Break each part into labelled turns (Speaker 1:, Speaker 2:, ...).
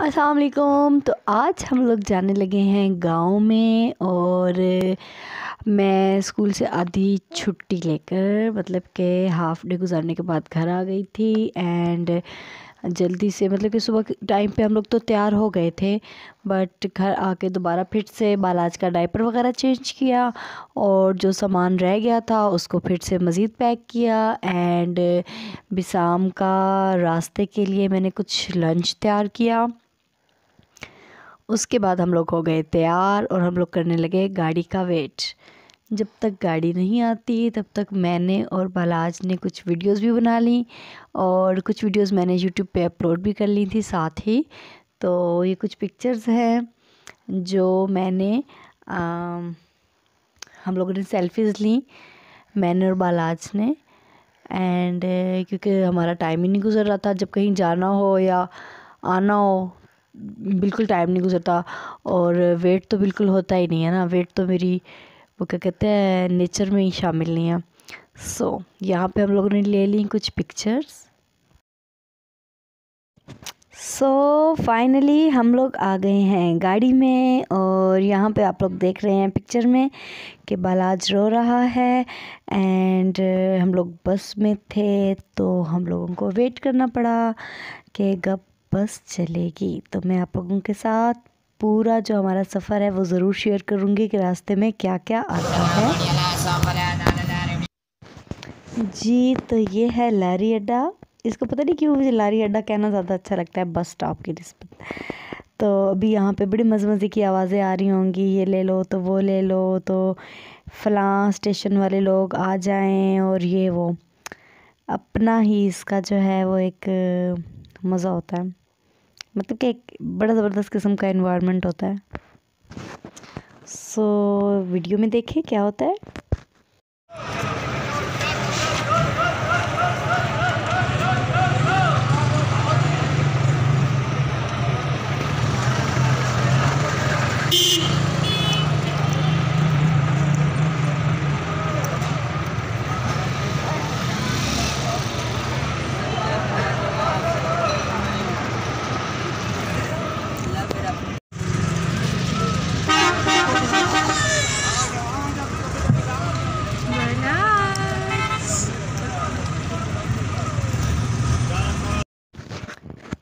Speaker 1: अस्सलाम वालेकुम। तो आज हम लोग जाने लगे हैं गांव में। और मैं स्कूल से आधी छुट्टी लेकर मतलब कि हाफ़ डे गुजारने के बाद घर आ गई थी। एंड जल्दी से मतलब कि सुबह के टाइम पे हम लोग तो तैयार हो गए थे, बट घर आके दोबारा फिर से बालाज का डायपर वगैरह चेंज किया और जो सामान रह गया था उसको फिर से मज़ीद पैक किया। एंड बिसाम का रास्ते के लिए मैंने कुछ लंच तैयार किया। उसके बाद हम लोग हो गए तैयार और हम लोग करने लगे गाड़ी का वेट। जब तक गाड़ी नहीं आती तब तक मैंने और बालाज ने कुछ वीडियोस भी बना ली और कुछ वीडियोस मैंने यूट्यूब पे अपलोड भी कर ली थी साथ ही। तो ये कुछ पिक्चर्स हैं जो मैंने हम लोगों ने सेल्फीज़ ली, मैंने और बालाज ने। एंड क्योंकि हमारा टाइम ही नहीं गुजर रहा था, जब कहीं जाना हो या आना हो बिल्कुल टाइम नहीं गुजरता। और वेट तो बिल्कुल होता ही नहीं है ना, वेट तो मेरी वो क्या कहते हैं नेचर में ही शामिल नहीं है। यहाँ पे हम लोगों ने ले ली कुछ पिक्चर्स। फाइनली हम लोग आ गए हैं गाड़ी में और यहाँ पे आप लोग देख रहे हैं पिक्चर में कि बालाज रो रहा है। एंड हम लोग बस में थे तो हम लोगों को वेट करना पड़ा कि कब बस चलेगी। तो मैं आप लोगों के साथ पूरा जो हमारा सफ़र है वो ज़रूर शेयर करूँगी कि रास्ते में क्या क्या आता है। जी तो ये है लारी अड्डा। इसको पता नहीं क्यों मुझे लारी अड्डा कहना ज़्यादा अच्छा लगता है बस स्टॉप की निस्बत। तो अभी यहाँ पे बड़ी मज़े मज़े की आवाज़ें आ रही होंगी, ये ले लो तो वो ले लो, तो फ़लाँ स्टेशन वाले लोग आ जाएं और ये वो अपना ही इसका जो है वो एक मज़ा होता है। मतलब कि एक बड़ा ज़बरदस्त किस्म का एनवायरनमेंट होता है। वीडियो में देखें क्या होता है।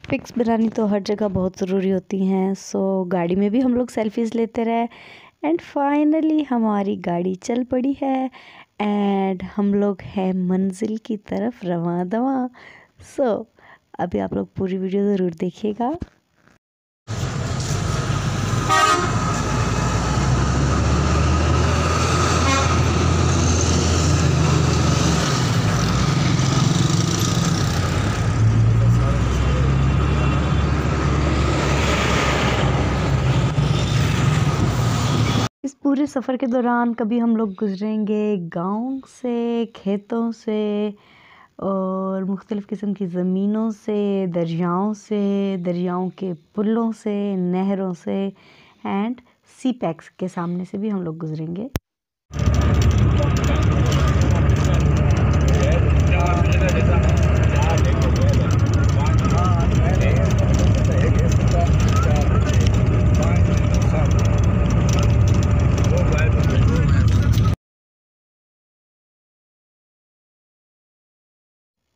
Speaker 1: पिक्स बनानी तो हर जगह बहुत ज़रूरी होती हैं। गाड़ी में भी हम लोग सेल्फीज़ लेते रहे। एंड फाइनली हमारी गाड़ी चल पड़ी है एंड हम लोग हैं मंजिल की तरफ रवां दवां। अभी आप लोग पूरी वीडियो ज़रूर देखिएगा। इस पूरे सफ़र के दौरान कभी हम लोग गुजरेंगे गांव से, खेतों से और मुख्तलिफ़ किस्म की ज़मीनों से, दरियाओं के पुलों से, नहरों से एंड सी पैक्स के सामने से भी हम लोग गुजरेंगे।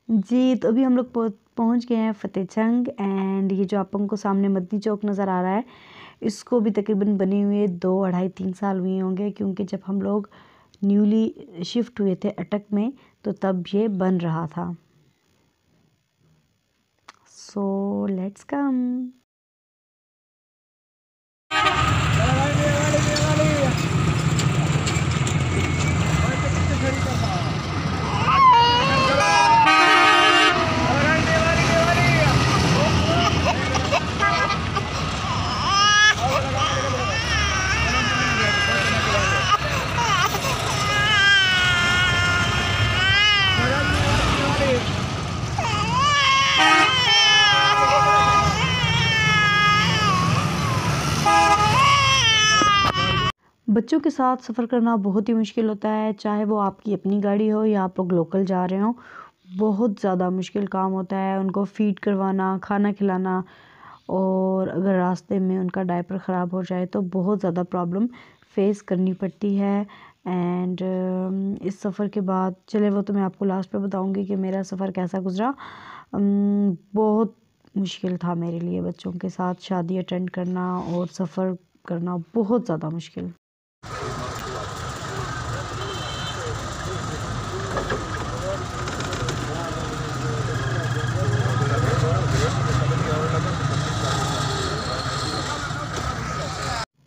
Speaker 1: जी तो अभी हम लोग पहुंच गए हैं फतेह जंग। एंड ये जो आप लोगों को सामने मदनी चौक नज़र आ रहा है इसको भी तकरीबन बने हुए 2, 2.5, 3 साल हुए होंगे, क्योंकि जब हम लोग न्यूली शिफ्ट हुए थे अटक में तो तब ये बन रहा था। Let's come. बच्चों के साथ सफ़र करना बहुत ही मुश्किल होता है, चाहे वो आपकी अपनी गाड़ी हो या आप लोग लोकल जा रहे हो। बहुत ज़्यादा मुश्किल काम होता है उनको फ़ीड करवाना, खाना खिलाना और अगर रास्ते में उनका डायपर ख़राब हो जाए तो बहुत ज़्यादा प्रॉब्लम फेस करनी पड़ती है। एंड इस सफ़र के बाद चले वो तो मैं आपको लास्ट पे बताऊंगी कि मेरा सफ़र कैसा गुज़रा। बहुत मुश्किल था मेरे लिए बच्चों के साथ शादी अटेंड करना और सफ़र करना बहुत ज़्यादा मुश्किल।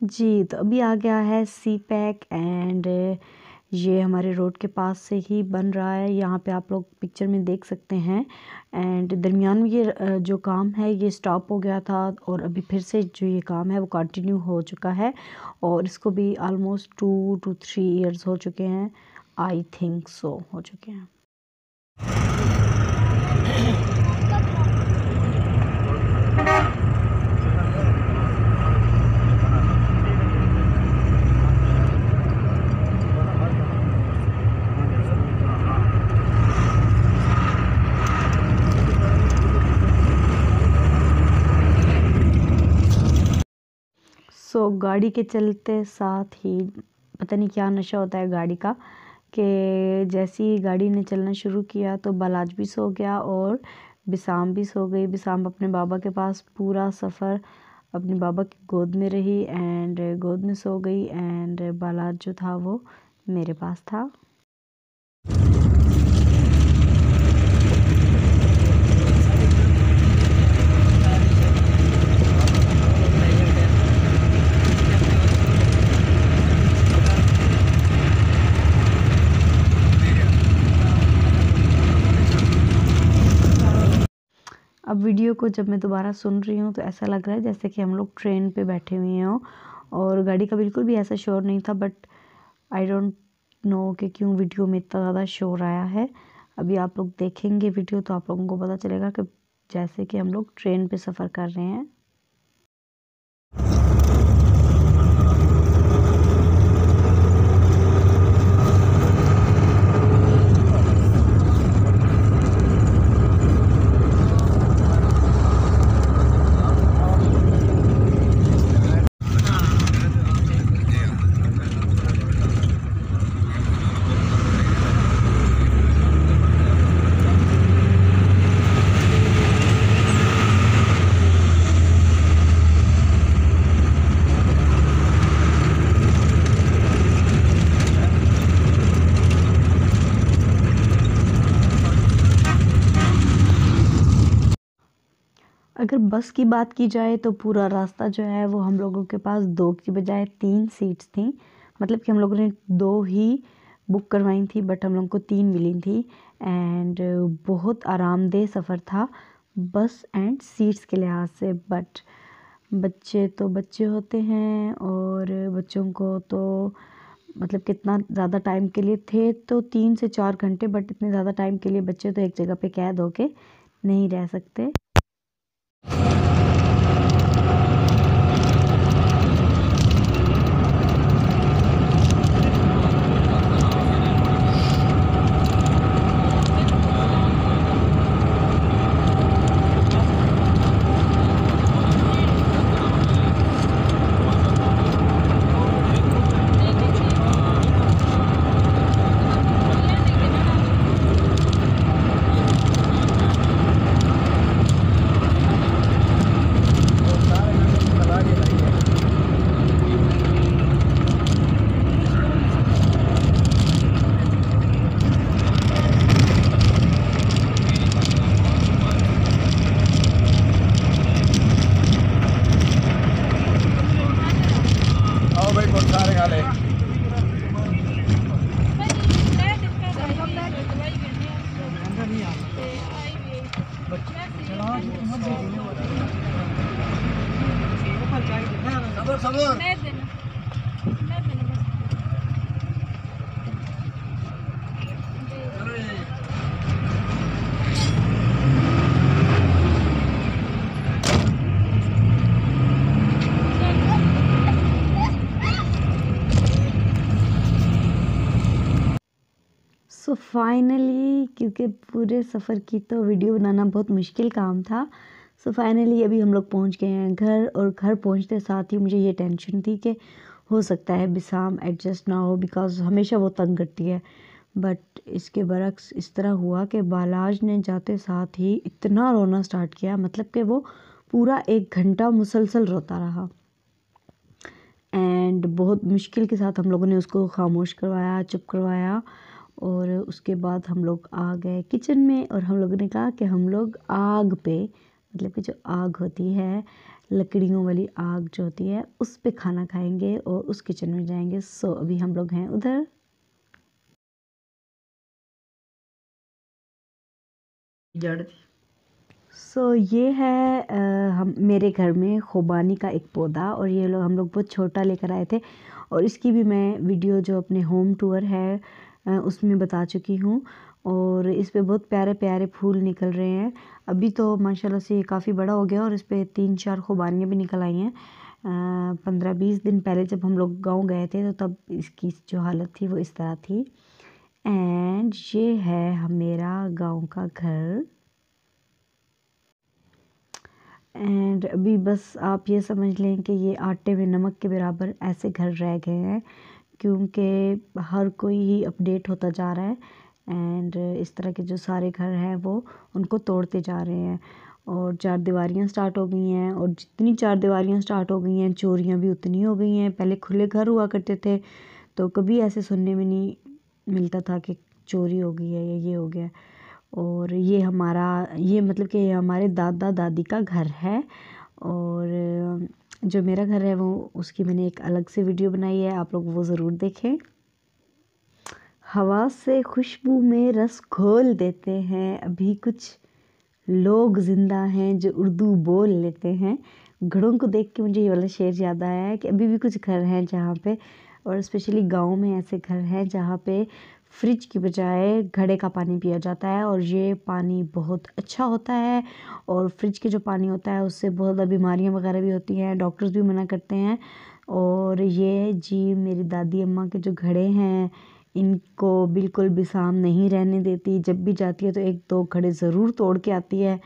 Speaker 1: जी, तो अभी आ गया है सी पैक एंड ये हमारे रोड के पास से ही बन रहा है। यहाँ पे आप लोग पिक्चर में देख सकते हैं। एंड दरमियान में ये जो काम है ये स्टॉप हो गया था और अभी फिर से जो ये काम है वो कंटिन्यू हो चुका है और इसको भी ऑलमोस्ट 2 to 3 इयर्स हो चुके हैं, आई थिंक सो हो चुके हैं। सो गाड़ी के चलते साथ ही पता नहीं क्या नशा होता है गाड़ी का कि जैसे ही गाड़ी ने चलना शुरू किया तो बालाज भी सो गया और बिसाम भी सो गई। बिसाम अपने बाबा के पास पूरा सफ़र अपने बाबा की गोद में रही एंड गोद में सो गई एंड बालाज जो था वो मेरे पास था। अब वीडियो को जब मैं दोबारा सुन रही हूँ तो ऐसा लग रहा है जैसे कि हम लोग ट्रेन पे बैठे हुए हों और गाड़ी का बिल्कुल भी ऐसा शोर नहीं था। बट आई डोंट नो कि क्यों वीडियो में इतना ज़्यादा शोर आया है। अभी आप लोग देखेंगे वीडियो तो आप लोगों को पता चलेगा कि जैसे कि हम लोग ट्रेन पे सफ़र कर रहे हैं। अगर बस की बात की जाए तो पूरा रास्ता जो है वो हम लोगों के पास 2 की बजाय 3 सीट्स थी। मतलब कि हम लोगों ने 2 ही बुक करवाई थी बट हम लोगों को 3 मिली थी एंड बहुत आरामदेह सफ़र था बस एंड सीट्स के लिहाज से। बट बच्चे तो बच्चे होते हैं और बच्चों को तो मतलब कितना ज़्यादा टाइम के लिए थे तो 3 से 4 घंटे, बट इतने ज़्यादा टाइम के लिए बच्चे तो एक जगह पे कैद होके नहीं रह सकते। सो फाइनली क्योंकि पूरे सफ़र की तो वीडियो बनाना बहुत मुश्किल काम था, सो फाइनली अभी हम लोग पहुंच गए हैं घर, और घर पहुंचते साथ ही मुझे ये टेंशन थी कि हो सकता है बिसाम एडजस्ट ना हो, बिकॉज़ हमेशा वो तंग करती है। बट इसके बरक्स इस तरह हुआ कि बालाज ने जाते साथ ही इतना रोना स्टार्ट किया, मतलब कि वो पूरा 1 घंटा मुसलसल रोता रहा। एंड बहुत मुश्किल के साथ हम लोगों ने उसको खामोश करवाया, चुप करवाया, और उसके बाद हम लोग आ गए किचन में, और हम लोगों ने कहा कि हम लोग आग पे, मतलब कि जो आग होती है, लकड़ियों वाली आग जो होती है, उस पे खाना खाएंगे और उस किचन में जाएंगे। सो अभी हम लोग हैं उधर। सो ये है हम मेरे घर में खुबानी का एक पौधा, और ये लोग हम लोग बहुत छोटा लेकर आए थे, और इसकी भी मैं वीडियो जो अपने होम टूर है उसमें बता चुकी हूँ। और इस पे बहुत प्यारे प्यारे फूल निकल रहे हैं। अभी तो माशाल्लाह से ये काफ़ी बड़ा हो गया, और इस पे 3-4 खुबानियाँ भी निकल आई हैं। 15-20 दिन पहले जब हम लोग गाँव गए थे तो तब इसकी जो हालत थी वो इस तरह थी। एंड ये है मेरा गाँव का घर। एंड अभी बस आप ये समझ लें कि ये आटे में नमक के बराबर ऐसे घर रह गए हैं, क्योंकि हर कोई ही अपडेट होता जा रहा है। एंड इस तरह के जो सारे घर हैं वो उनको तोड़ते जा रहे हैं, और चार दीवारियाँ स्टार्ट हो गई हैं, और जितनी चार दीवारियाँ स्टार्ट हो गई हैं चोरियाँ भी उतनी हो गई हैं। पहले खुले घर हुआ करते थे तो कभी ऐसे सुनने में नहीं मिलता था कि चोरी हो गई है या ये हो गया। और ये हमारा, ये मतलब कि हमारे दादा दादी का घर है, और जो मेरा घर है वो उसकी मैंने एक अलग से वीडियो बनाई है, आप लोग वो ज़रूर देखें। हवा से खुशबू में रस घोल देते हैं, अभी कुछ लोग ज़िंदा हैं जो उर्दू बोल लेते हैं। घरों को देख के मुझे ये वाला शेर याद आया है कि अभी भी कुछ घर हैं जहाँ पे, और स्पेशली गांव में ऐसे घर हैं जहाँ पे फ्रिज की बजाय घड़े का पानी पिया जाता है, और ये पानी बहुत अच्छा होता है। और फ्रिज के जो पानी होता है उससे बहुत ज़्यादा बीमारियाँ वगैरह भी होती हैं, डॉक्टर्स भी मना करते हैं। और ये जी मेरी दादी अम्मा के जो घड़े हैं, इनको बिल्कुल भी साम नहीं रहने देती। जब भी जाती है तो 1-2 घड़े ज़रूर तोड़ के आती है।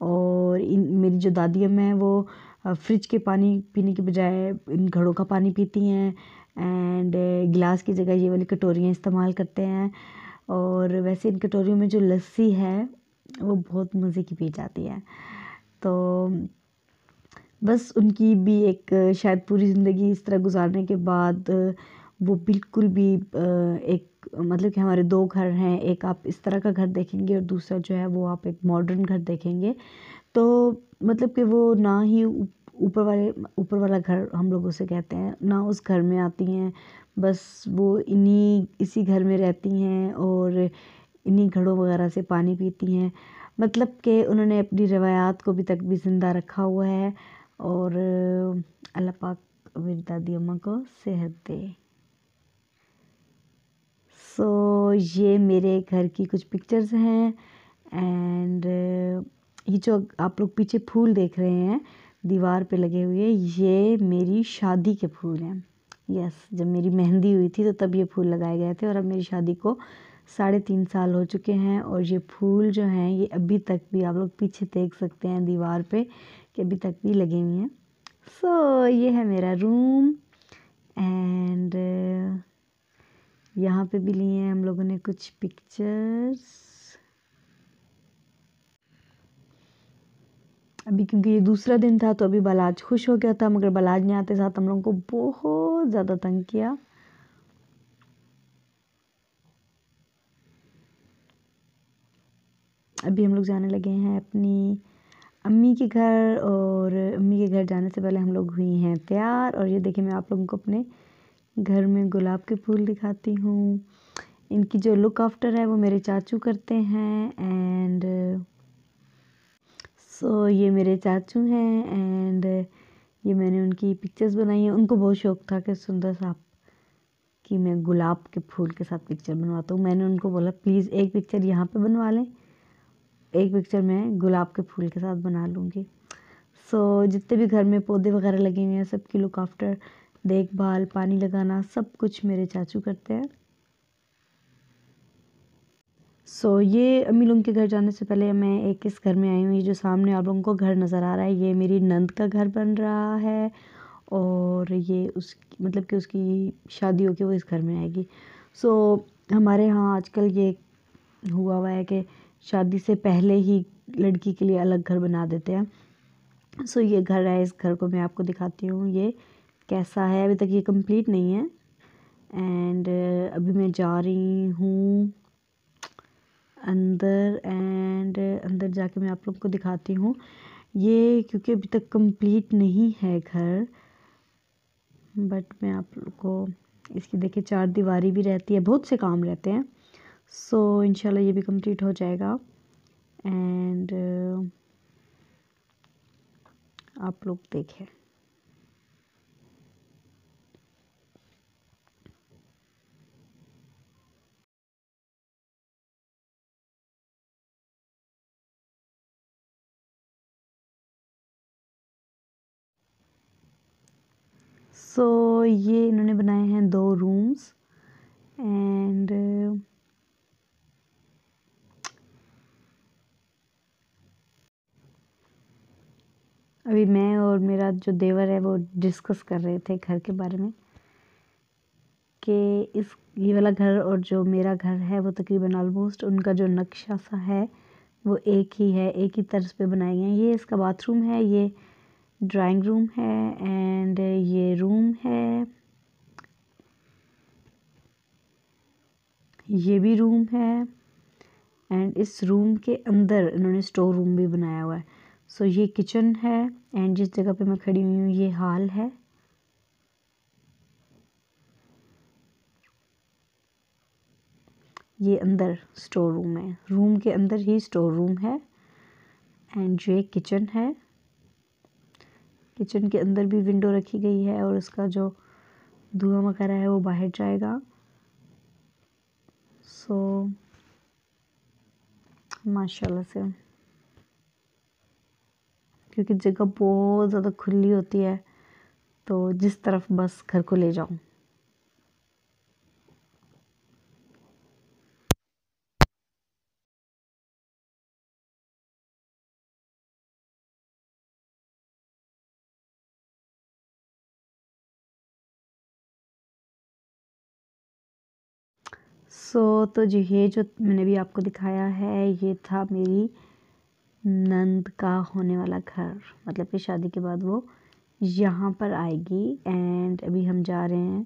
Speaker 1: और इन मेरी जो दादी अम्मा है वो फ्रिज के पानी पीने की बजाय इन घड़ों का पानी पीती हैं, एंड गिलास की जगह ये वाली कटोरियाँ इस्तेमाल करते हैं। और वैसे इन कटोरियों में जो लस्सी है वो बहुत मज़े की पी जाती है। तो बस उनकी भी एक शायद पूरी ज़िंदगी इस तरह गुजारने के बाद वो बिल्कुल भी एक, मतलब कि हमारे 2 घर हैं, एक आप इस तरह का घर देखेंगे और दूसरा जो है वो आप एक मॉडर्न घर देखेंगे। तो मतलब कि वो ना ही ऊपर वाला घर हम लोग उसे कहते हैं, ना उस घर में आती हैं। बस वो इसी घर में रहती हैं और इन्हीं घड़ों वगैरह से पानी पीती हैं। मतलब कि उन्होंने अपनी रवायात को भी तक भी ज़िंदा रखा हुआ है। और अल्लाह पाक मेरी दादी अम्मा को सेहत दे। सो ये मेरे घर की कुछ पिक्चर्स हैं। एंड ये जो आप लोग पीछे फूल देख रहे हैं दीवार पे लगे हुए, ये मेरी शादी के फूल हैं। यस, जब मेरी मेहंदी हुई थी तो तब ये फूल लगाए गए थे, और अब मेरी शादी को 3.5 साल हो चुके हैं, और ये फूल जो हैं ये अभी तक भी आप लोग पीछे देख सकते हैं दीवार पे कि अभी तक भी लगे हुए हैं। सो ये है मेरा रूम। एंड यहाँ पे भी लिए हैं हम लोगों ने कुछ पिक्चर्स। अभी क्योंकि ये दूसरा दिन था तो अभी बालाज खुश हो गया था, मगर बालाज ने आते साथ हम लोगों को बहुत ज़्यादा तंग किया। अभी हम लोग जाने लगे हैं अपनी अम्मी के घर, और अम्मी के घर जाने से पहले हम लोग हुई हैं तैयार। और ये देखिए मैं आप लोगों को अपने घर में गुलाब के फूल दिखाती हूँ। इनकी जो लुक आफ्टर है वो मेरे चाचू करते हैं। एंड सो ये मेरे चाचू हैं, एंड ये मैंने उनकी पिक्चर्स बनाई हैं। उनको बहुत शौक़ था कि सुंदर सा कि मैं गुलाब के फूल के साथ पिक्चर बनवाता हूँ। मैंने उनको बोला प्लीज़ एक पिक्चर यहाँ पे बनवा लें, एक पिक्चर मैं गुलाब के फूल के साथ बना लूँगी। सो जितने भी घर में पौधे वगैरह लगे हुए हैं सबकी लुक आफ्टर, देखभाल, पानी लगाना, सब कुछ मेरे चाचू करते हैं। ये अम्मी लोगों के घर जाने से पहले मैं एक इस घर में आई हूँ। ये जो सामने आप लोगों को घर नज़र आ रहा है, ये मेरी नंद का घर बन रहा है और ये उसकी मतलब कि उसकी शादी होके वो इस घर में आएगी। हमारे यहाँ आजकल ये हुआ हुआ है कि शादी से पहले ही लड़की के लिए अलग घर बना देते हैं। ये घर है, इस घर को मैं आपको दिखाती हूँ ये कैसा है। अभी तक ये कंप्लीट नहीं है एंड अभी मैं जा रही हूँ अंदर एंड अंदर जाके मैं आप लोग को दिखाती हूँ ये, क्योंकि अभी तक कंप्लीट नहीं है घर। बट मैं आप लोग को इसकी देखिए 4 दीवारी भी रहती है, बहुत से काम रहते हैं। इंशाल्लाह ये भी कंप्लीट हो जाएगा एंड आप लोग देखें। ये इन्होंने बनाए हैं 2 रूम्स एंड अभी मैं और मेरा जो देवर है वो डिस्कस कर रहे थे घर के बारे में कि ये वाला घर और जो मेरा घर है वो तकरीबन ऑलमोस्ट उनका जो नक्शा सा है वो एक ही है, एक ही तर्ज पे बनाए गए हैं। ये इसका बाथरूम है, ये ड्राइंग रूम है एंड ये रूम है, ये भी रूम है एंड इस रूम के अंदर इन्होंने स्टोर रूम भी बनाया हुआ है। ये किचन है एंड जिस जगह पे मैं खड़ी हुई हूँ ये हॉल है। ये अंदर स्टोर रूम है, रूम के अंदर ही स्टोर रूम है एंड ये किचन है। किचन के अंदर भी विंडो रखी गई है और उसका जो धुआं वगैरह है वो बाहर जाएगा। माशाल्लाह से, क्योंकि जगह बहुत ज़्यादा खुली होती है तो जिस तरफ बस घर को ले जाऊं। तो जो ये जो मैंने भी आपको दिखाया है ये था मेरी नंद का होने वाला घर, मतलब कि शादी के बाद वो यहाँ पर आएगी एंड अभी हम जा रहे हैं।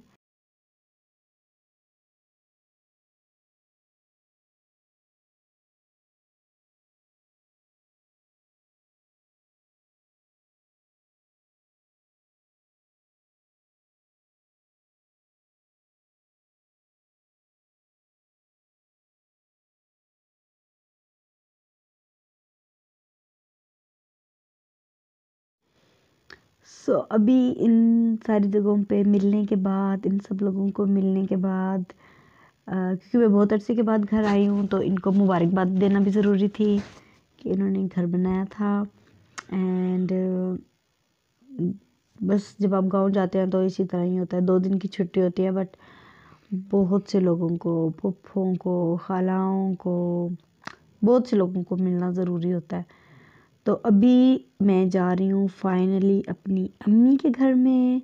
Speaker 1: अभी इन सारी जगहों पे मिलने के बाद, इन सब लोगों को मिलने के बाद क्योंकि मैं बहुत अरसे के बाद घर आई हूँ तो इनको मुबारकबाद देना भी ज़रूरी थी कि इन्होंने घर बनाया था एंड बस जब आप गांव जाते हैं तो इसी तरह ही होता है, 2 दिन की छुट्टी होती है बट बहुत से लोगों को, फूफों को, खालाओं को, बहुत से लोगों को मिलना ज़रूरी होता है। तो अभी मैं जा रही हूँ फाइनली अपनी अम्मी के घर में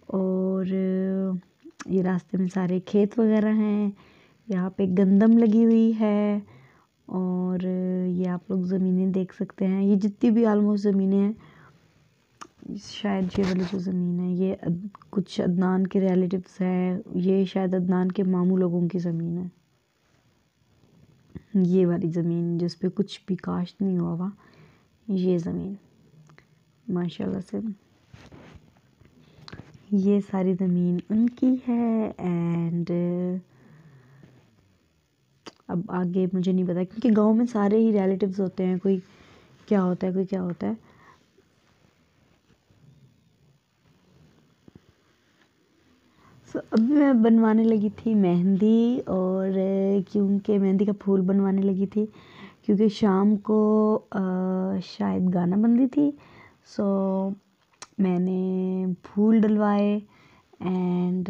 Speaker 1: और ये रास्ते में सारे खेत वगैरह हैं, यहाँ पे गंदम लगी हुई है और ये आप लोग ज़मीनें देख सकते हैं। ये जितनी भी ऑलमोस्ट ज़मीनें हैं, शायद ये वाली जो ज़मीन है ये कुछ अदनान के रिलेटिव्स हैं, ये शायद अदनान के मामू लोगों की ज़मीन है। ये वाली ज़मीन जिस पे कुछ भी काश्त नहीं हुआ हुआ, ये ज़मीन माशाल्लाह से ये सारी ज़मीन उनकी है एंड अब आगे मुझे नहीं पता क्योंकि गांव में सारे ही रिलेटिव्स होते हैं, कोई क्या होता है कोई क्या होता है। अभी मैं बनवाने लगी थी मेहंदी और क्योंकि मेहंदी का फूल बनवाने लगी थी क्योंकि शाम को शायद गाना बंदी थी। मैंने फूल डलवाए एंड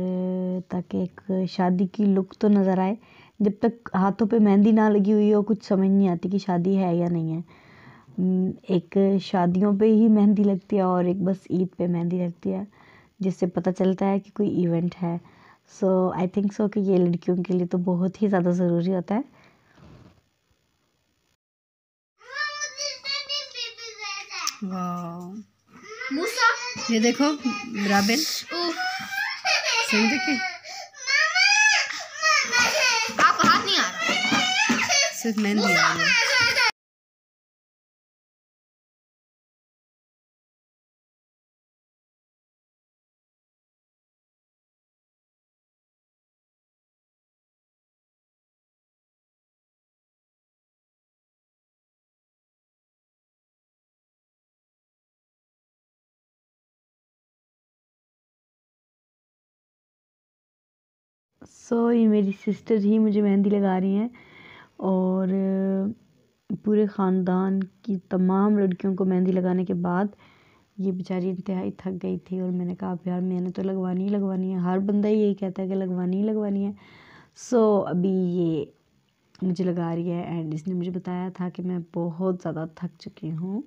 Speaker 1: ताकि एक शादी की लुक तो नज़र आए, जब तक हाथों पे मेहंदी ना लगी हुई हो कुछ समझ नहीं आती कि शादी है या नहीं है। एक शादियों पे ही मेहंदी लगती है और एक बस ईद पे मेहंदी लगती है, जिससे पता चलता है कि कोई इवेंट है। सो आई थिंक सो कि ये लड़कियों के लिए तो बहुत ही ज़्यादा ज़रूरी होता है। वाह, ये देखो राबिल, सही देखे आप हाथ नहीं आ रहा, सिर्फ मेहंदी आ रही है। ये मेरी सिस्टर ही मुझे मेहंदी लगा रही हैं और पूरे ख़ानदान की तमाम लड़कियों को मेहंदी लगाने के बाद ये बेचारी इंतहाई थक गई थी और मैंने कहा अब यार मैंने तो लगवानी ही लगवानी है, हर बंदा यही कहता है कि लगवानी ही लगवानी है। अभी ये मुझे लगा रही है एंड इसने मुझे बताया था कि मैं बहुत ज़्यादा थक चुकी हूँ।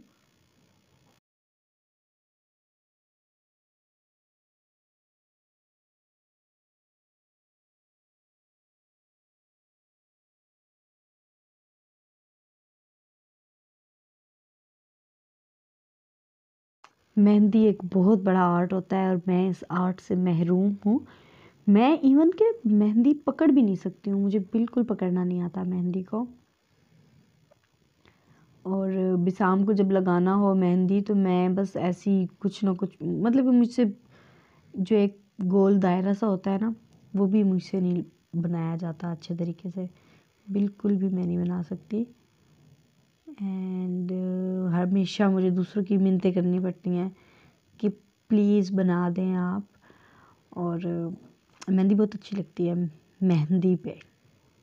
Speaker 1: मेहंदी एक बहुत बड़ा आर्ट होता है और मैं इस आर्ट से महरूम हूँ। मैं इवन के मेहंदी पकड़ भी नहीं सकती हूँ, मुझे बिल्कुल पकड़ना नहीं आता मेहंदी को। और बिसाम को जब लगाना हो मेहंदी तो मैं बस ऐसी कुछ ना कुछ, मतलब कि मुझसे जो एक गोल दायरा सा होता है ना, वो भी मुझसे नहीं बनाया जाता अच्छे तरीके से, बिल्कुल भी मैं नहीं बना सकती। एंड हमेशा मुझे दूसरों की मिन्नतें करनी पड़ती हैं कि प्लीज़ बना दें आप। और मेहंदी बहुत अच्छी लगती है मेहंदी पे,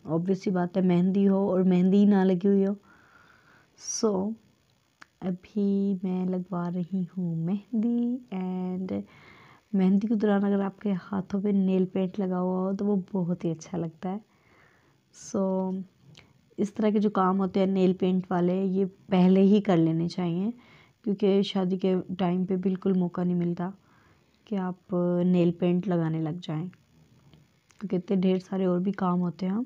Speaker 1: ऑब्वियस सी बात है, मेहंदी हो और मेहंदी ना लगी हुई हो। अभी मैं लगवा रही हूँ मेहंदी एंड मेहंदी के दौरान अगर आपके हाथों पे नेल पेंट लगा हुआ हो तो वो बहुत ही अच्छा लगता है। इस तरह के जो काम होते हैं नेल पेंट वाले, ये पहले ही कर लेने चाहिए क्योंकि शादी के टाइम पे बिल्कुल मौका नहीं मिलता कि आप नेल पेंट लगाने लग जाएं, क्योंकि इतने ढेर सारे और भी काम होते हैं।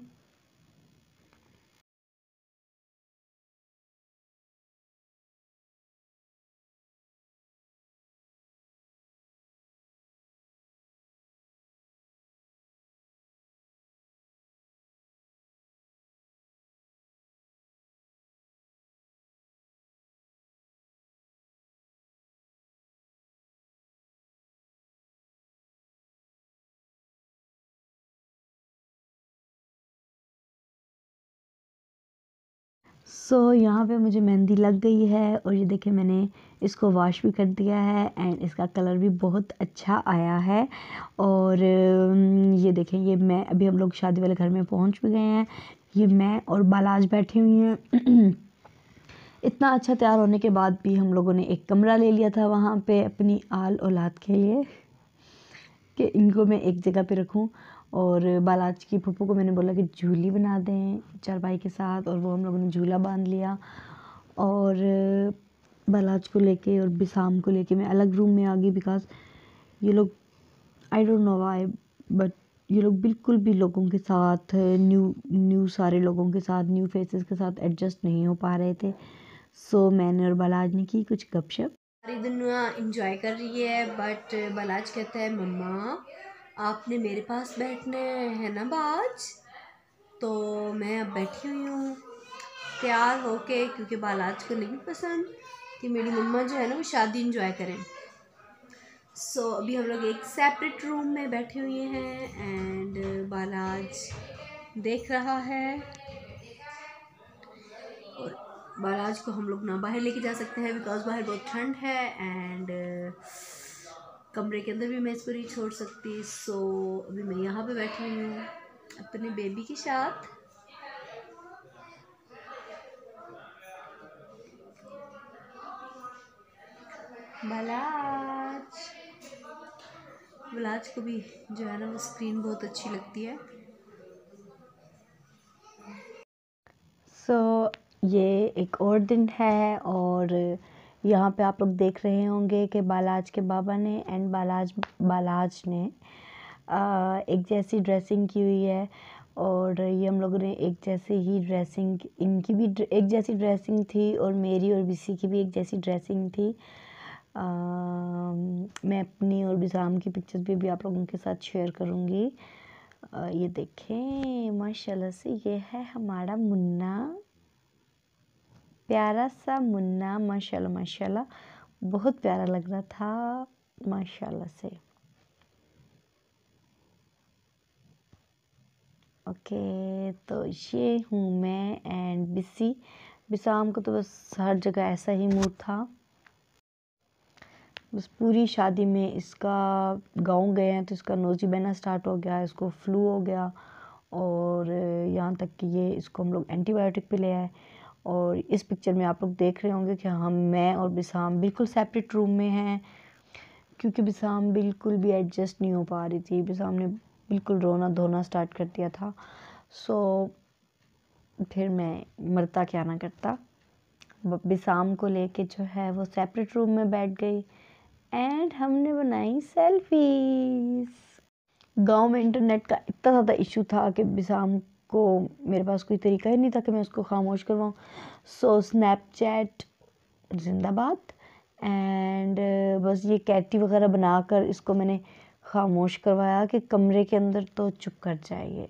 Speaker 1: यहाँ पे मुझे मेहंदी लग गई है और ये देखिए मैंने इसको वॉश भी कर दिया है एंड इसका कलर भी बहुत अच्छा आया है। और ये देखें, ये मैं अभी हम लोग शादी वाले घर में पहुंच भी गए हैं। ये मैं और बालाज बैठी हुई हैं। इतना अच्छा तैयार होने के बाद भी हम लोगों ने एक कमरा ले लिया था वहाँ पे अपनी आल औलाद के लिए कि इनको मैं एक जगह पे रखूं। और बालाज की फूफू को मैंने बोला कि झूली बना दें चारपाई के साथ, और वो हम लोगों ने झूला बांध लिया। और बालाज को लेके और बिसाम को लेके मैं अलग रूम में आ गई बिकॉज ये लोग, I don't know why, but ये लोग बिल्कुल भी लोगों के साथ न्यू न्यू सारे लोगों के साथ न्यू फेसेस के साथ एडजस्ट नहीं हो पा रहे थे। मैंने और बालाज ने की कुछ गपशप, सारी दुनिया इंजॉय कर रही है। बट बालाज कहता है मम्मा आपने मेरे पास बैठना है ना बाज। तो मैं अब बैठी हुई हूँ तैयार होके, क्योंकि बालाज को नहीं पसंद कि मेरी मम्मा जो है ना वो शादी इंजॉय करें। अभी हम लोग एक सेपरेट रूम में बैठे हुए हैं एंड बालाज देख रहा है। और बालाज को हम लोग ना बाहर लेके जा सकते हैं बिकॉज बाहर बहुत ठंड है एंड कमरे के अंदर भी मैं इसको नहीं छोड़ सकती। अभी मैं यहाँ पे बैठी हुई हूँ अपने बेबी के साथ। बालाज बालाज को भी जो है ना वो स्क्रीन बहुत अच्छी लगती है। सो ये एक और दिन है और यहाँ पे आप लोग देख रहे होंगे कि बालाज के बाबा ने एंड बालाज ने एक जैसी ड्रेसिंग की हुई है और ये हम लोगों ने एक जैसे ही ड्रेसिंग, इनकी भी एक जैसी ड्रेसिंग थी और मेरी और बिसी की भी एक जैसी ड्रेसिंग थी। मैं अपनी और बिसाम की पिक्चर्स भी आप लोगों के साथ शेयर करूँगी। ये देखें माशाल्लाह से, ये है हमारा मुन्ना, प्यारा सा मुन्ना, माशाल्लाह माशाल्लाह बहुत प्यारा लग रहा था माशाल्लाह से। ओके, तो ये हूँ मैं एंड बिसी। बिसाम को तो बस हर जगह ऐसा ही मूड था, बस पूरी शादी में इसका गाँव गए हैं तो इसका नोज़ी बहना स्टार्ट हो गया, इसको फ्लू हो गया और यहाँ तक कि ये इसको हम लोग एंटीबायोटिक पे ले आए। और इस पिक्चर में आप लोग देख रहे होंगे कि मैं और बिसाम बिल्कुल सेपरेट रूम में हैं, क्योंकि बिसाम बिल्कुल भी एडजस्ट नहीं हो पा रही थी। बिसाम ने बिल्कुल रोना धोना स्टार्ट कर दिया था। सो फिर मैं मरता क्या ना करता, बिसाम को लेके जो है वो सेपरेट रूम में बैठ गई एंड हमने बनाई सेल्फीज। गांव में इंटरनेट का इतना ज़्यादा इशू था कि बिसाम को, मेरे पास कोई तरीका ही नहीं था कि मैं उसको खामोश करवाऊँ। सो स्नैपचैट जिंदाबाद एंड बस ये कैटी वगैरह बनाकर इसको मैंने खामोश करवाया कि कमरे के अंदर तो चुप कर जाइए।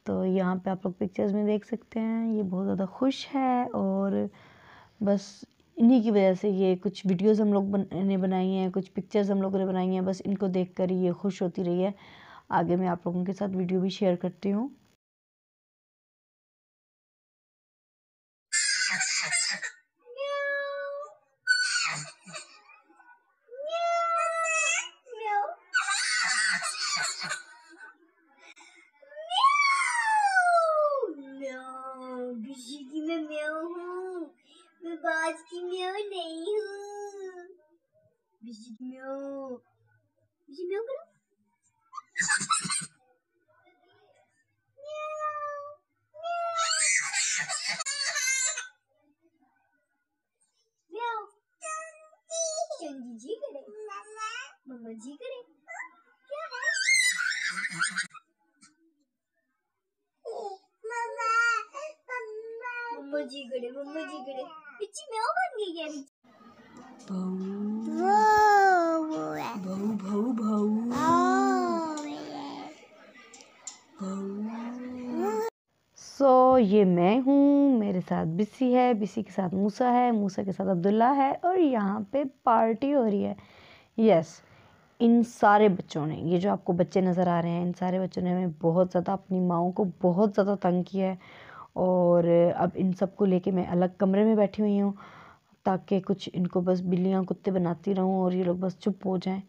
Speaker 1: तो यहाँ पे आप लोग पिक्चर्स में देख सकते हैं ये बहुत ज़्यादा खुश है और बस इन्हीं की वजह से ये कुछ वीडियोस हम लोग ने बनाई हैं, कुछ पिक्चर्स हम लोगों ने बनाई हैं, बस इनको देखकर ही ये खुश होती रही है। आगे मैं आप लोगों के साथ वीडियो भी शेयर करती हूँ।
Speaker 2: बिशी की मैं म्याऊ हूँ, मैं बाज की म्याऊ नहीं हूँ। बिशी की म्याऊ, बिशी म्याऊ करो। म्याऊ, चंगी जी करे, मम्मा जी करे, क्या है? मम्मा जी करे, मम्मा जी करे, बिच्ची म्याऊ बन गई है।
Speaker 1: भाऊ भाऊ भाऊ सो ये मैं हूँ, मेरे साथ बिसी है, बिसी के साथ मूसा है, मूसा के साथ अब्दुल्ला है और यहाँ पे पार्टी हो रही है। यस, इन सारे बच्चों ने, ये जो आपको बच्चे नज़र आ रहे हैं, इन सारे बच्चों ने हमें बहुत ज़्यादा, अपनी माओं को बहुत ज़्यादा तंग किया है और अब इन सबको लेके मैं अलग कमरे में बैठी हुई हूँ ताकि कुछ इनको बस बिल्लियाँ कुत्ते बनाती रहूँ और ये लोग बस चुप हो जाएं।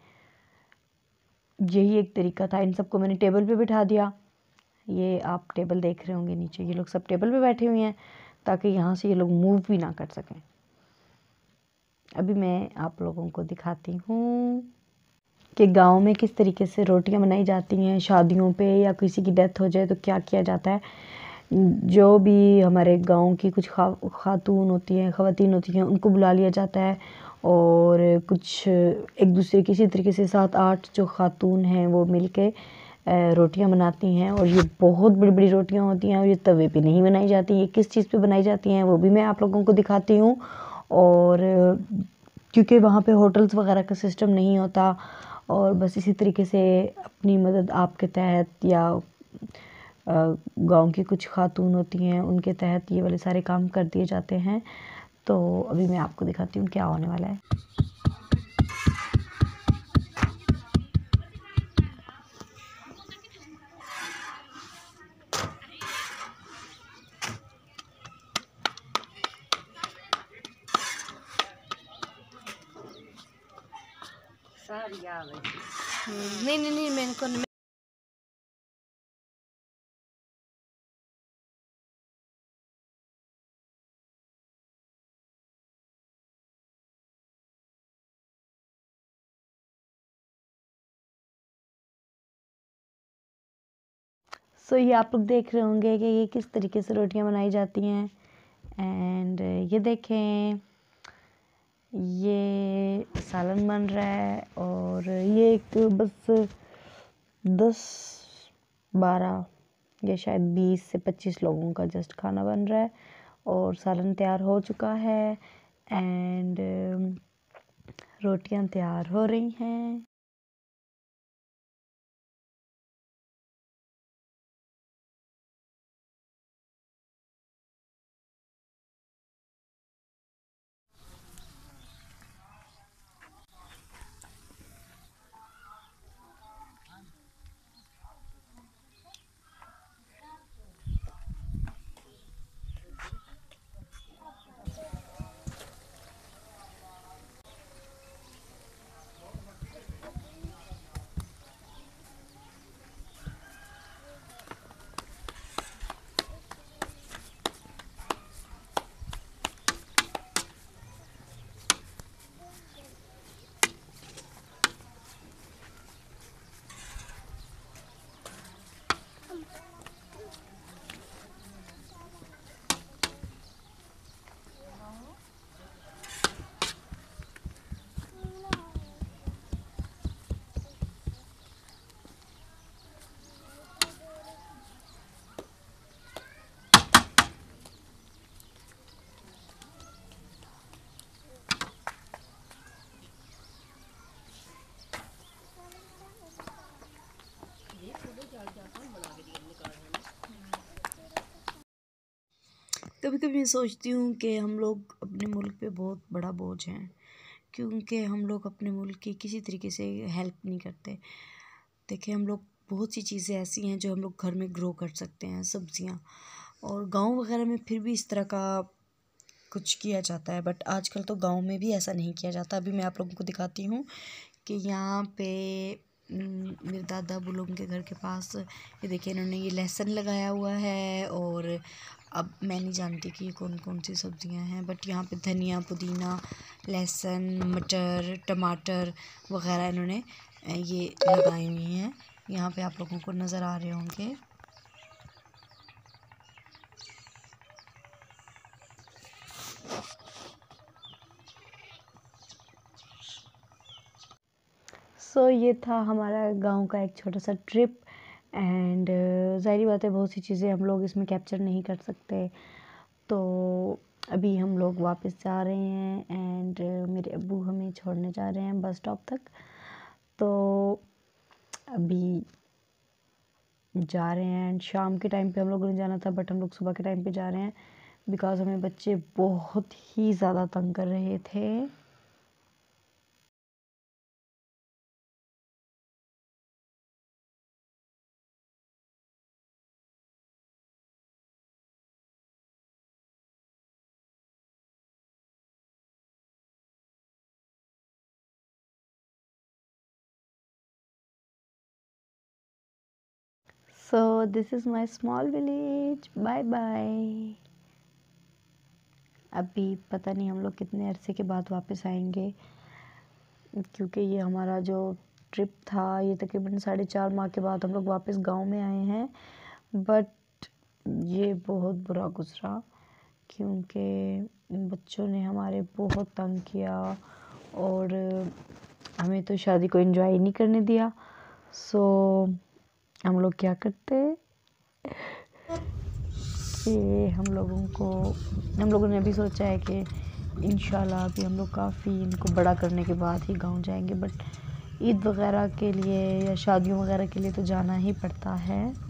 Speaker 1: यही एक तरीका था। इन सबको मैंने टेबल पे बिठा दिया, ये आप टेबल देख रहे होंगे नीचे, ये लोग सब टेबल पे बैठे हुए हैं ताकि यहाँ से ये लोग मूव भी ना कर सकें। अभी मैं आप लोगों को दिखाती हूँ कि गांव में किस तरीके से रोटियां बनाई जाती हैं शादियों पे, या किसी की डेथ हो जाए तो क्या किया जाता है। जो भी हमारे गांव की कुछ खातून होती हैं, ख़वातीन होती हैं, उनको बुला लिया जाता है और कुछ एक दूसरे किसी तरीके से 7-8 जो खातून हैं वो मिलके रोटियां बनाती हैं और ये बहुत बड़ी बड़ी रोटियां होती हैं और ये तवे पे नहीं बनाई जाती। ये किस चीज़ पे बनाई जाती हैं वो भी मैं आप लोगों को दिखाती हूँ। और क्योंकि वहाँ पे होटल्स वगैरह का सिस्टम नहीं होता और बस इसी तरीके से अपनी मदद आपके तहत या गांव की कुछ खातून होती हैं उनके तहत ये वाले सारे काम कर दिए जाते हैं। तो अभी मैं आपको दिखाती हूँ क्या होने वाला है।
Speaker 2: नहीं नहीं नहीं, मैंने को
Speaker 1: सो ये आप लोग देख रहे होंगे कि ये किस तरीके से रोटियां बनाई जाती हैं। एंड ये देखें, ये सालन बन रहा है और ये एक बस 10-12 या शायद 20 से 25 लोगों का जस्ट खाना बन रहा है और सालन तैयार हो चुका है एंड रोटियां तैयार हो रही हैं। कभी कभी मैं सोचती हूँ कि हम लोग अपने मुल्क पे बहुत बड़ा बोझ हैं, क्योंकि हम लोग अपने मुल्क की किसी तरीके से हेल्प नहीं करते। देखिए, हम लोग बहुत सी चीज़ें ऐसी हैं जो हम लोग घर में ग्रो कर सकते हैं, सब्जियाँ, और गांव वगैरह में फिर भी इस तरह का कुछ किया जाता है, बट आजकल तो गांव में भी ऐसा नहीं किया जाता। अभी मैं आप लोगों को दिखाती हूँ कि यहाँ पे मेरे दादा अबू लोगों के घर के पास ये देखिए, इन्होंने ये लहसुन लगाया हुआ है और अब मैं नहीं जानती कि ये कौन कौन सी सब्जियां हैं, बट यहाँ पे धनिया, पुदीना, लहसुन, मटर, टमाटर वगैरह इन्होंने ये लगाई हुई हैं। यहाँ पे आप लोगों को नज़र आ रहे होंगे। सो ये था हमारा गांव का एक छोटा सा ट्रिप एंड ज़ाहिर बात है बहुत सी चीज़ें हम लोग इसमें कैप्चर नहीं कर सकते। तो अभी हम लोग वापस जा रहे हैं एंड मेरे अब्बू हमें छोड़ने जा रहे हैं बस स्टॉप तक। तो अभी जा रहे हैं एंड शाम के टाइम पे हम लोगों ने जाना था, बट हम लोग सुबह के टाइम पे जा रहे हैं बिकॉज़ हमें बच्चे बहुत ही ज़्यादा तंग कर रहे थे। So this is my small village. Bye bye. अभी पता नहीं हम लोग कितने अरसे के बाद वापस आएंगे, क्योंकि ये हमारा जो ट्रिप था ये तकरीबन 4.5 माह के बाद हम लोग वापस गांव में आए हैं। बट ये बहुत बुरा गुजरा क्योंकि बच्चों ने हमारे बहुत तंग किया और हमें तो शादी को एंजॉय नहीं करने दिया। सो हम लोग क्या करते कि हम लोगों ने अभी सोचा है कि इंशाल्लाह अभी हम लोग काफ़ी इनको बड़ा करने के बाद ही गांव जाएंगे, बट ईद वगैरह के लिए या शादियों वगैरह के लिए तो जाना ही पड़ता है।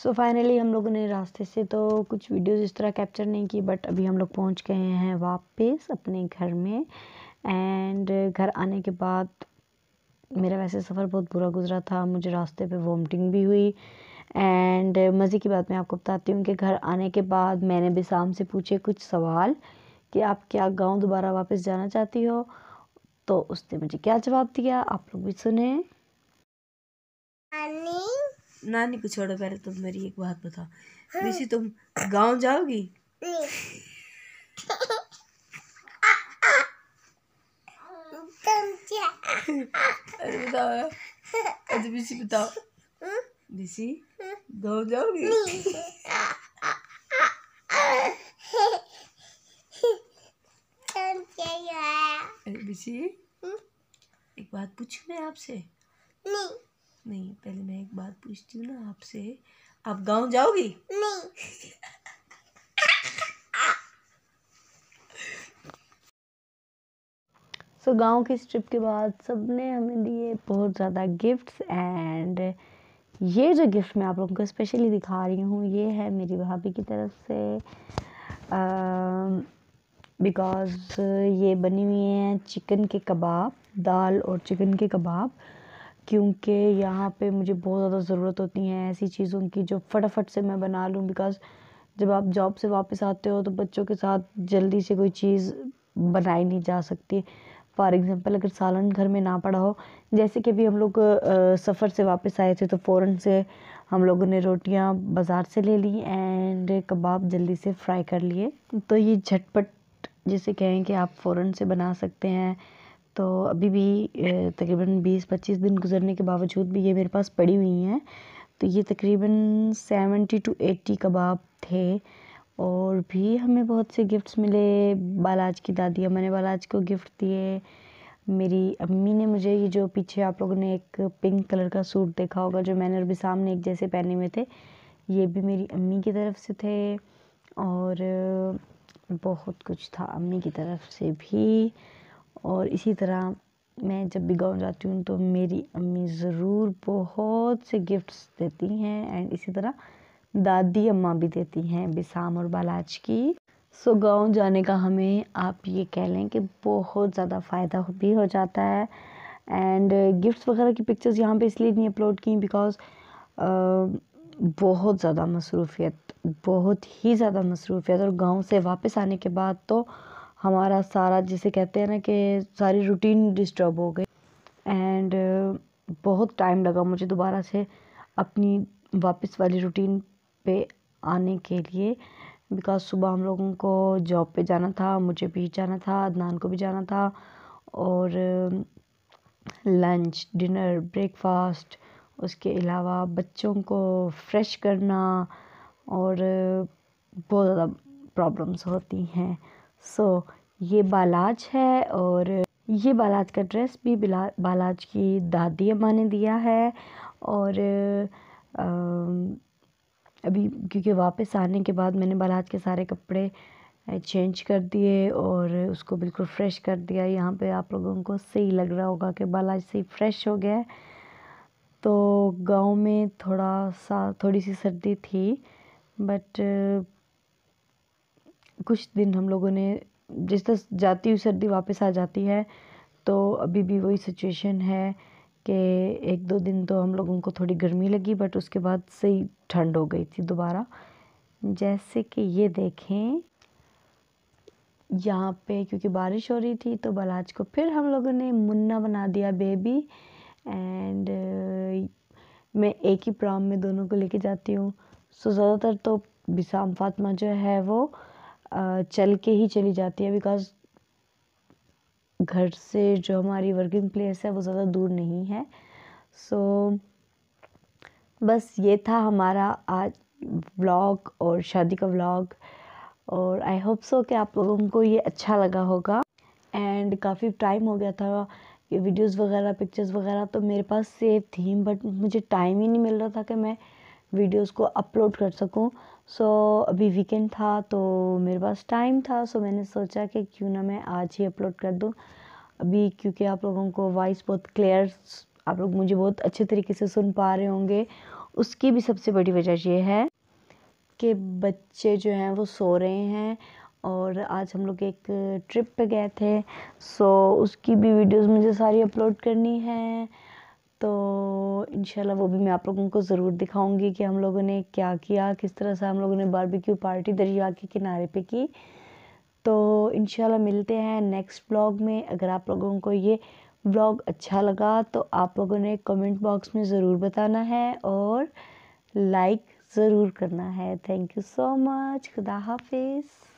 Speaker 1: सो फाइनली हम लोगों ने रास्ते से तो कुछ वीडियोस इस तरह कैप्चर नहीं की, बट अभी हम लोग पहुंच गए हैं वापस अपने घर में। एंड घर आने के बाद मेरा वैसे सफ़र बहुत बुरा गुजरा था, मुझे रास्ते पे वॉमिटिंग भी हुई। एंड मज़े की बात मैं आपको बताती हूँ कि घर आने के बाद मैंने बिसाम से पूछे कुछ सवाल कि आप क्या गांव दोबारा वापस जाना चाहती हो, तो उसने मुझे क्या जवाब दिया आप लोग भी सुने। नानी को छोड़ो, पहले तुम मेरी एक बात बताओ, ऋषि तुम गांव जाओगी? अरे बताओ, अरे ऋषि बताओ, ऋषि गांव जाओगी? अरे ऋषि एक बात पूछूं मैं आपसे? नहीं, पहले मैं एक बात पूछती हूँ ना आपसे, आप गांव जाओगी? सो गांव की इस ट्रिप के बाद सबने हमें दिए बहुत ज़्यादा गिफ्ट्स। एंड ये जो गिफ्ट मैं आप लोगों को स्पेशली दिखा रही हूँ ये है मेरी भाभी की तरफ से, बिकॉज़ ये बनी हुई हैं चिकन के कबाब, दाल और चिकन के कबाब, क्योंकि यहाँ पे मुझे बहुत ज़्यादा ज़रूरत होती है ऐसी चीज़ों की जो फटाफट से मैं बना लूँ। बिकॉज़ जब आप जॉब से वापस आते हो तो बच्चों के साथ जल्दी से कोई चीज़ बनाई नहीं जा सकती। फॉर एग्ज़ाम्पल अगर सालन घर में ना पड़ा हो, जैसे कि अभी हम लोग सफ़र से वापस आए थे तो फ़ौरन से हम लोगों ने रोटियां बाज़ार से ले ली एंड कबाब जल्दी से फ्राई कर लिए। तो ये झटपट जिसे कहें कि आप फ़ौरन से बना सकते हैं। तो अभी भी तकरीबन 20-25 दिन गुजरने के बावजूद भी ये मेरे पास पड़ी हुई हैं। तो ये तकरीबन 70 to 80 कबाब थे। और भी हमें बहुत से गिफ्ट्स मिले। बालाज की दादी अम्मा ने बालाज को गिफ्ट दिए। मेरी अम्मी ने मुझे ये जो पीछे आप लोगों ने एक पिंक कलर का सूट देखा होगा जो मैंने और भी सामने एक जैसे पहने हुए थे, ये भी मेरी अम्मी की तरफ से थे। और बहुत कुछ था अम्मी की तरफ से भी। और इसी तरह मैं जब भी गाँव जाती हूँ तो मेरी अम्मी ज़रूर बहुत से गिफ्ट्स देती हैं। एंड इसी तरह दादी अम्मा भी देती हैं बिसाम और बालाज की। सो गाँव जाने का हमें आप ये कह लें कि बहुत ज़्यादा फ़ायदा भी हो जाता है। एंड गिफ्ट्स वगैरह की पिक्चर्स यहाँ पे इसलिए नहीं अपलोड की बिकॉज़ बहुत ज़्यादा मसरूफ़ियत, बहुत ही ज़्यादा मसरूफ़ियत। और गांव से वापस आने के बाद तो हमारा सारा जिसे कहते हैं ना कि सारी रूटीन डिस्टर्ब हो गई। एंड बहुत टाइम लगा मुझे दोबारा से अपनी वापस वाली रूटीन पे आने के लिए, बिकॉज़ सुबह हम लोगों को जॉब पे जाना था, मुझे भी जाना था, अदनान को भी जाना था। और लंच, डिनर, ब्रेकफास्ट, उसके अलावा बच्चों को फ्रेश करना और बहुत ज़्यादा प्रॉब्लम्स होती हैं। सो ये बालाज है और ये बालाज का ड्रेस भी बालाज की दादी अम्मा ने दिया है। और अभी क्योंकि वापस आने के बाद मैंने बालाज के सारे कपड़े चेंज कर दिए और उसको बिल्कुल फ्रेश कर दिया। यहाँ पे आप लोगों को सही लग रहा होगा कि बालाज सही फ्रेश हो गया है। तो गांव में थोड़ी सी सर्दी थी, बट कुछ दिन हम लोगों ने जिस तरह जाती हुई सर्दी वापस आ जाती है, तो अभी भी वही सिचुएशन है कि 1-2 दिन तो हम लोगों को थोड़ी गर्मी लगी, बट उसके बाद सही ठंड हो गई थी दोबारा। जैसे कि ये देखें यहाँ पे क्योंकि बारिश हो रही थी तो बालाज को फिर हम लोगों ने मुन्ना बना दिया बेबी। एंड मैं एक ही प्राम में दोनों को लेके जाती हूँ। सो ज़्यादातर तो बिसाम फातिमा जो है वो चल के ही चली जाती है, बिकॉज़ घर से जो हमारी वर्किंग प्लेस है वो ज़्यादा दूर नहीं है। सो बस ये था हमारा आज व्लॉग और शादी का व्लॉग। और आई होप सो कि आप लोगों को ये अच्छा लगा होगा। एंड काफ़ी टाइम हो गया था ये वीडियोस वगैरह पिक्चर्स वगैरह तो मेरे पास सेव थी, बट मुझे टाइम ही नहीं मिल रहा था कि मैं वीडियोस को अपलोड कर सकूं। सो अभी वीकेंड था तो मेरे पास टाइम था, सो मैंने सोचा कि क्यों ना मैं आज ही अपलोड कर दूं। अभी क्योंकि आप लोगों को वॉइस बहुत क्लियर आप लोग मुझे बहुत अच्छे तरीके से सुन पा रहे होंगे। उसकी भी सबसे बड़ी वजह ये है कि बच्चे जो हैं वो सो रहे हैं और आज हम लोग एक ट्रिप पे गए थे, सो उसकी भी वीडियोस मुझे सारी अपलोड करनी है। तो इंशाल्लाह वो भी मैं आप लोगों को ज़रूर दिखाऊंगी कि हम लोगों ने क्या किया, किस तरह से हम लोगों ने बारबेक्यू पार्टी दरिया के किनारे पे की। तो इंशाल्लाह मिलते हैं नेक्स्ट व्लॉग में। अगर आप लोगों को ये व्लॉग अच्छा लगा तो आप लोगों ने कमेंट बॉक्स में ज़रूर बताना है और लाइक ज़रूर करना है। Thank you so much. खुदा हाफिज़।